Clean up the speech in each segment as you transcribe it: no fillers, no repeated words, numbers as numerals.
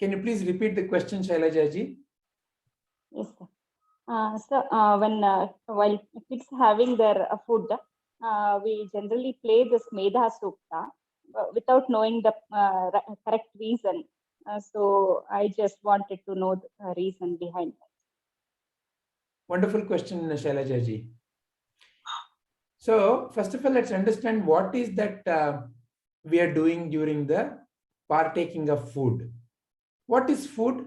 Can you please repeat the question, Shailaja ji? Yes, sir. When while kids having their food, we generally play this Medha Sukta without knowing the correct reason. So I just wanted to know the reason behind that. Wonderful question, Shailaja ji. So first of all, let's understand what is that we are doing during the partaking of food. What is food?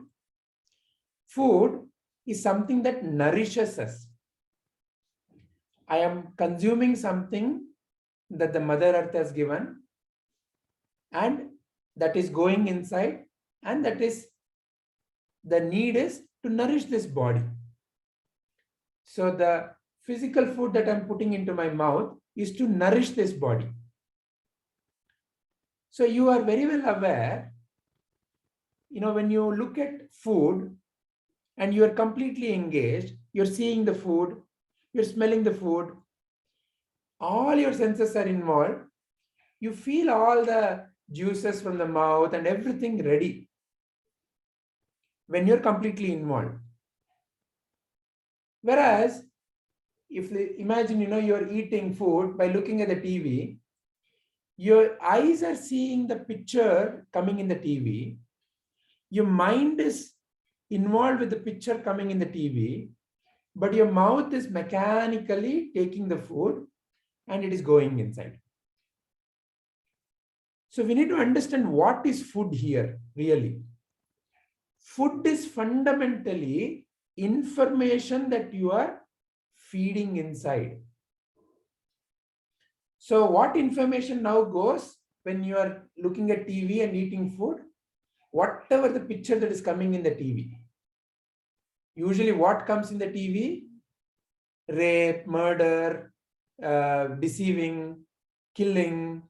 Food is something that nourishes us. I am consuming something that the Mother Earth has given, and that is going inside, and that is the need is to nourish this body. So the physical food that I'm putting into my mouth is to nourish this body. So you are very well aware, when you look at food and you are completely engaged, you're seeing the food, you're smelling the food, all your senses are involved. You feel all the juices from the mouth and everything ready when you're completely involved. Whereas, if imagine, you're eating food by looking at the TV, your eyes are seeing the picture coming in the TV, your mind is involved with the picture coming in the TV, but your mouth is mechanically taking the food and it is going inside. So we need to understand what is food here, really. Food is fundamentally information that you are feeding inside. So what information now goes when you are looking at TV and eating food? Whatever the picture that is coming in the TV. Usually what comes in the TV? Rape, murder, deceiving, killing,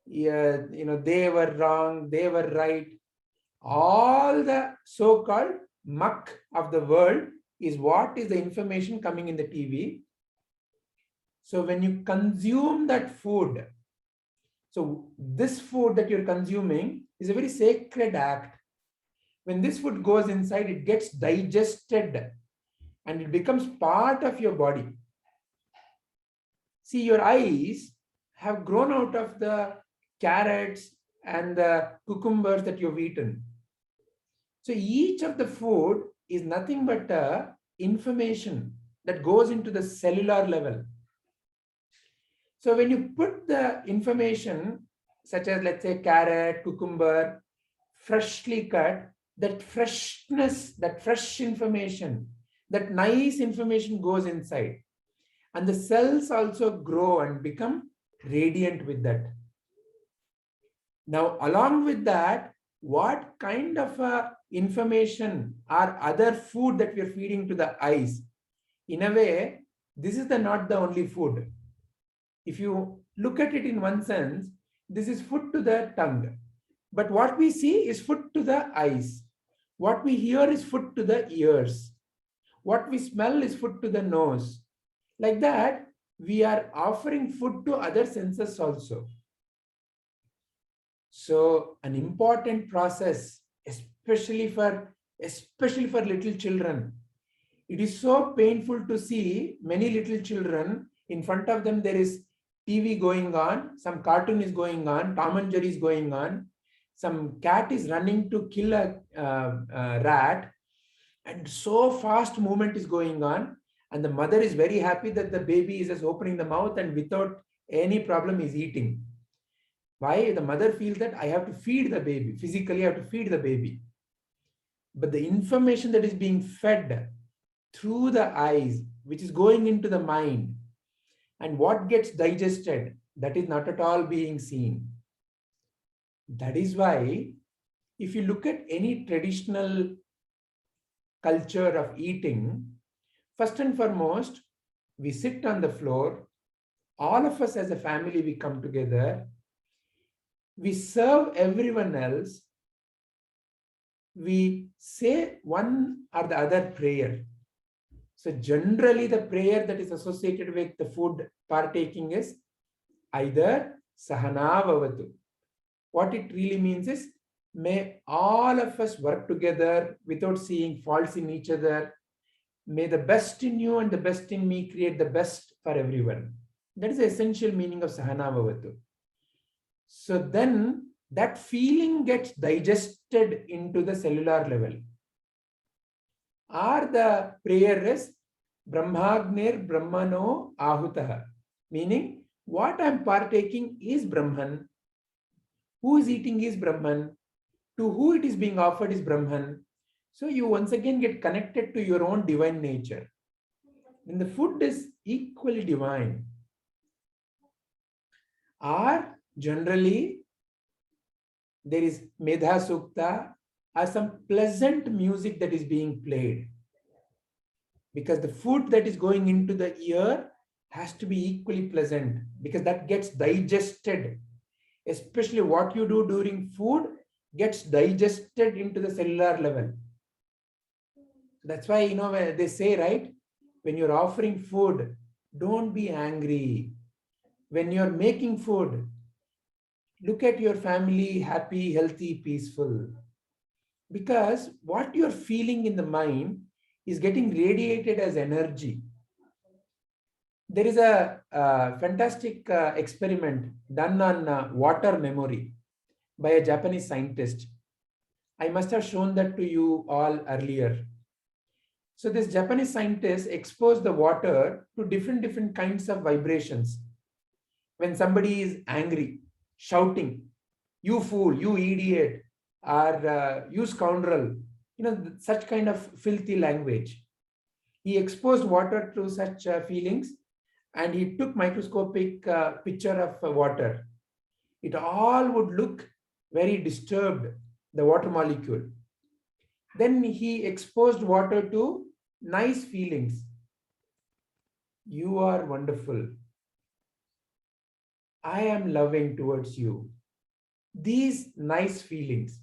they were wrong, they were right. All the so-called muck of the world is what is the information coming in the TV. So when you consume that food, so this food that you're consuming is a very sacred act. When this food goes inside, it gets digested and it becomes part of your body. See, your eyes have grown out of the carrots and the cucumbers that you've eaten. So each of the food is nothing but information that goes into the cellular level. So when you put the information, such as let's say carrot, cucumber, freshly cut, that freshness, that fresh information, that nice information goes inside. And the cells also grow and become radiant with that. Now, along with that, what kind of information or other food that we are feeding to the eyes? In a way, this is not the only food. If you look at it in one sense, this is food to the tongue. But what we see is food to the eyes. What we hear is food to the ears. What we smell is food to the nose. Like that, we are offering food to other senses also. So an important process, especially for little children. It is so painful to see many little children, in front of them there is TV going on, some cartoon is going on, Tom and Jerry is going on, some cat is running to kill a rat, and so fast movement is going on, and the mother is very happy that the baby is just opening the mouth and without any problem is eating. Why? The mother feels that I have to feed the baby, physically I have to feed the baby. But the information that is being fed through the eyes, which is going into the mind, and what gets digested, that is not at all being seen. That is why, if you look at any traditional culture of eating, first and foremost, we sit on the floor, all of us as a family, we come together, we serve everyone else, we say one or the other prayer. So generally the prayer that is associated with the food partaking is either Sahana Bhavatu. What it really means is, May all of us work together without seeing faults in each other. May the best in you and the best in me create the best for everyone. That is the essential meaning of Sahana Bhavatu. So then that feeling gets digested into the cellular level. Or the prayer is Brahmagnir Brahmano Ahutaha, meaning what I'm partaking is Brahman, who is eating is Brahman, to who it is being offered is Brahman. So you once again get connected to your own divine nature. And the food is equally divine. Or generally, there is Medha Sukta or some pleasant music that is being played. Because the food that is going into the ear has to be equally pleasant, because that gets digested. Especially what you do during food gets digested into the cellular level. That's why, they say, right, when you're offering food, don't be angry. When you're making food, look at your family happy, healthy, peaceful. Because what you're feeling in the mind is getting radiated as energy. There is a fantastic experiment done on water memory by a Japanese scientist. I must have shown that to you all earlier. So this Japanese scientist exposed the water to different kinds of vibrations. When somebody is angry, shouting, "You fool, you idiot," or "You scoundrel," such kind of filthy language. He exposed water to such feelings, and he took microscopic picture of water. It all would look very disturbed, the water molecule. Then he exposed water to nice feelings. "You are wonderful. I am loving towards you." These nice feelings.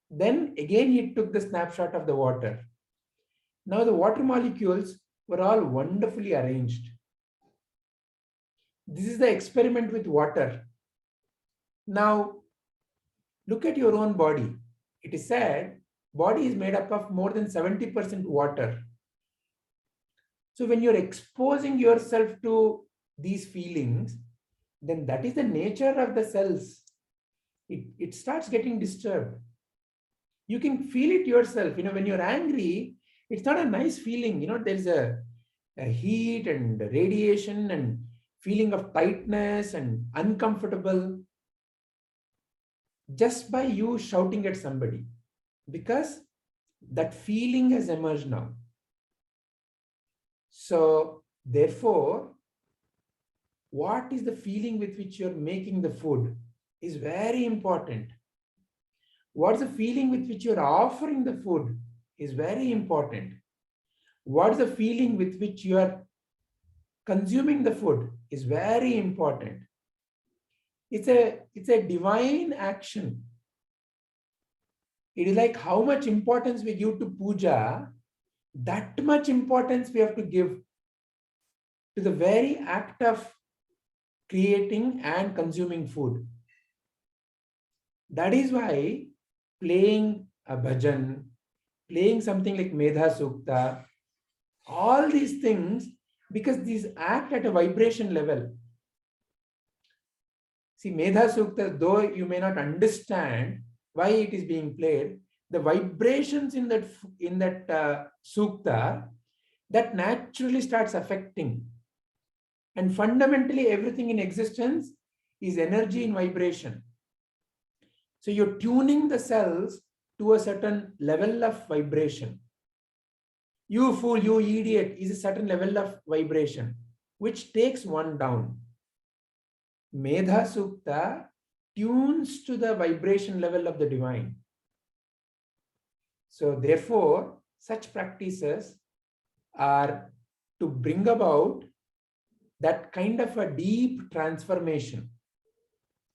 Then again he took the snapshot of the water. Now the water molecules were all wonderfully arranged. This is the experiment with water. Now look at your own body. It is said body is made up of more than 70% water. So when you're exposing yourself to these feelings, then that is the nature of the cells. It starts getting disturbed. You can feel it yourself. When you're angry, it's not a nice feeling. There's a heat and radiation and feeling of tightness and uncomfortable just by you shouting at somebody, because that feeling has emerged now. So therefore, what is the feeling with which you're making the food is very important. What's the feeling with which you're offering the food is very important. What's the feeling with which you are consuming the food is very important. It's a divine action. It is like how much importance we give to puja, that much importance we have to give to the very act of creating and consuming food. That is why playing a bhajan, playing something like Medha Sukta, all these things, because these act at a vibration level. See, Medha Sukta, though you may not understand why it is being played, the vibrations in that sukta, that naturally starts affecting. And fundamentally, everything in existence is energy in vibration. So you're tuning the cells to a certain level of vibration. "You fool, you idiot" is a certain level of vibration, which takes one down. Medha Sukta tunes to the vibration level of the divine. So therefore, such practices are to bring about that kind of a deep transformation.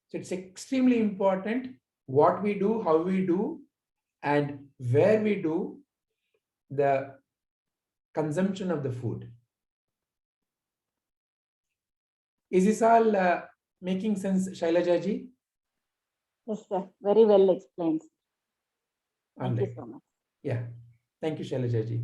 So it's extremely important what we do, how we do, and where we do the consumption of the food. Is this all making sense, Shailaja ji? Yes, sir. Very well explained. All Thank you right. so much. Yeah. Thank you, Shailaja ji.